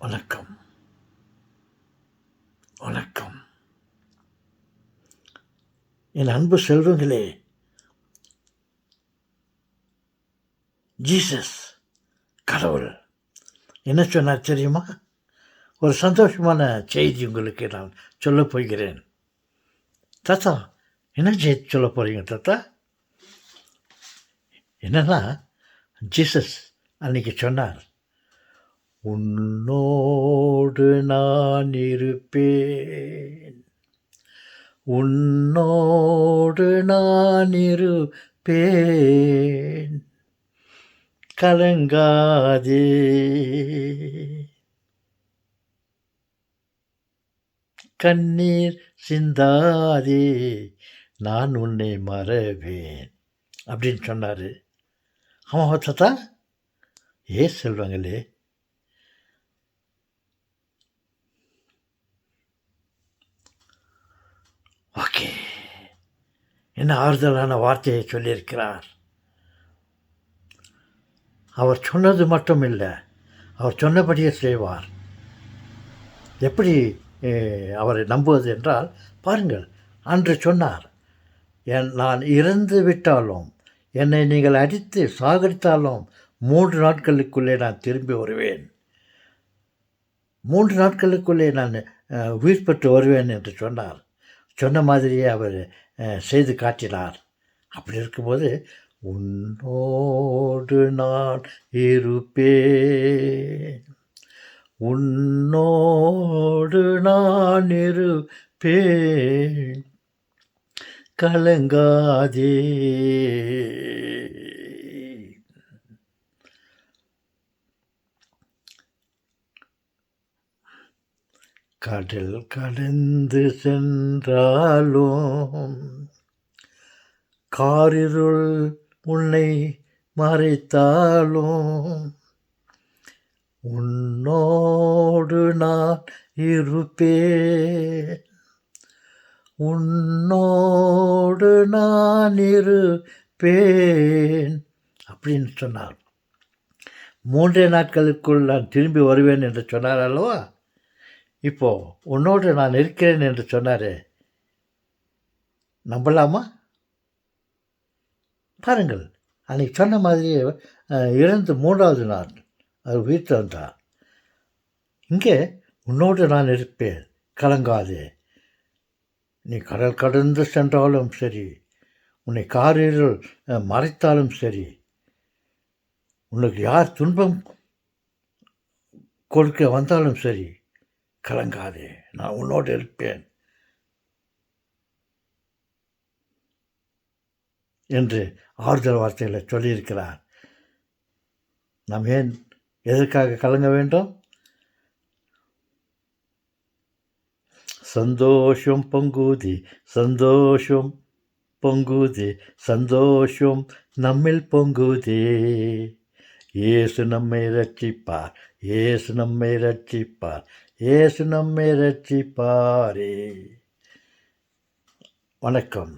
வணக்கம் வணக்கம். என் அன்பு செல்வங்களே, ஜீசஸ் கடவுள் என்ன சொன்னார் தெரியுமா? ஒரு சந்தோஷமான செய்தி உங்களுக்கு நான் சொல்லப் போகிறேன். தாத்தா, என்ன செய்தி சொல்ல போகிறீங்க தாத்தா? என்னன்னா, ஜீசஸ் அன்னைக்கு சொன்னார், உன்னோடு நான் இருப்பேன், உன்னோடு நான் இருப்பேன், கலங்காதே, கண்ணீர் சிந்தாதே, நான் உன்னை மறவேன் அப்படின்னு சொன்னார். ஆமாம் தாத்தா. செல்வங்களே, ஓகே, என்ன ஆறுதலான வார்த்தையை சொல்லியிருக்கிறார். அவர் சொன்னது மட்டும் இல்லை, அவர் சொன்னபடியே செய்வார். எப்படி அவரை நம்புவது என்றால், பாருங்கள், அன்று சொன்னார், நான் இறந்து விட்டாலும், என்னை நீங்கள் அடித்து சாகடித்தாலும் 3 நாட்களுக்குள்ளே நான் திரும்பி வருவேன், 3 நாட்களுக்குள்ளே நான் உயிர் பெற்று வருவேன் என்று சொன்னார். சொன்ன மாதிரியே அவர் செய்து காட்டினார். அப்படி இருக்கும்போது, உன்னோடு நான் இருப்பேன், உன்னோடு நான் இருப்பேன், கலங்காதே, கடல் கடந்து சென்றாலும், காரிருள் உன்னை மறைத்தாலும், உன்னோடு நான் இருப்பேன், உன்னோடு நான் இருப்பேன் அப்படின்னு சொன்னார். 3 நாட்களுக்குள் நான் திரும்பி வருவேன் என்று சொன்னார் அல்லவா? இப்போது உன்னோடு நான் இருக்கிறேன் என்று சொன்னார். நம்பலாமா? பாருங்கள், அன்றைக்கி சொன்ன மாதிரியே இறந்து 3வது நாள் அவர் உயிர் தந்தார். இங்கே உன்னோடு நான் இருப்பேன், கலங்காதே, நீ கடல் கடந்து சென்றாலும் சரி, உன்னை காரிருள் மறைத்தாலும் சரி, உனக்கு யார் துன்பம் கொடுக்க வந்தாலும் சரி, கலங்காதே, நான் உன்னோடு இருப்பேன் என்று ஆறுதல் வார்த்தைகளை சொல்லியிருக்கிறார். நாம் ஏன் எதற்காக கலங்க வேண்டும்? சந்தோஷம் பொங்குதி, சந்தோஷம் பொங்குதி, சந்தோஷம் நம்மில் பொங்குதே, இயேசு நம்மை ரட்சிப்பார், இயேசு நம்மை ரட்சிப்பார், இயேசு நம்மை ரட்சிப்பாரே. வணக்கம்.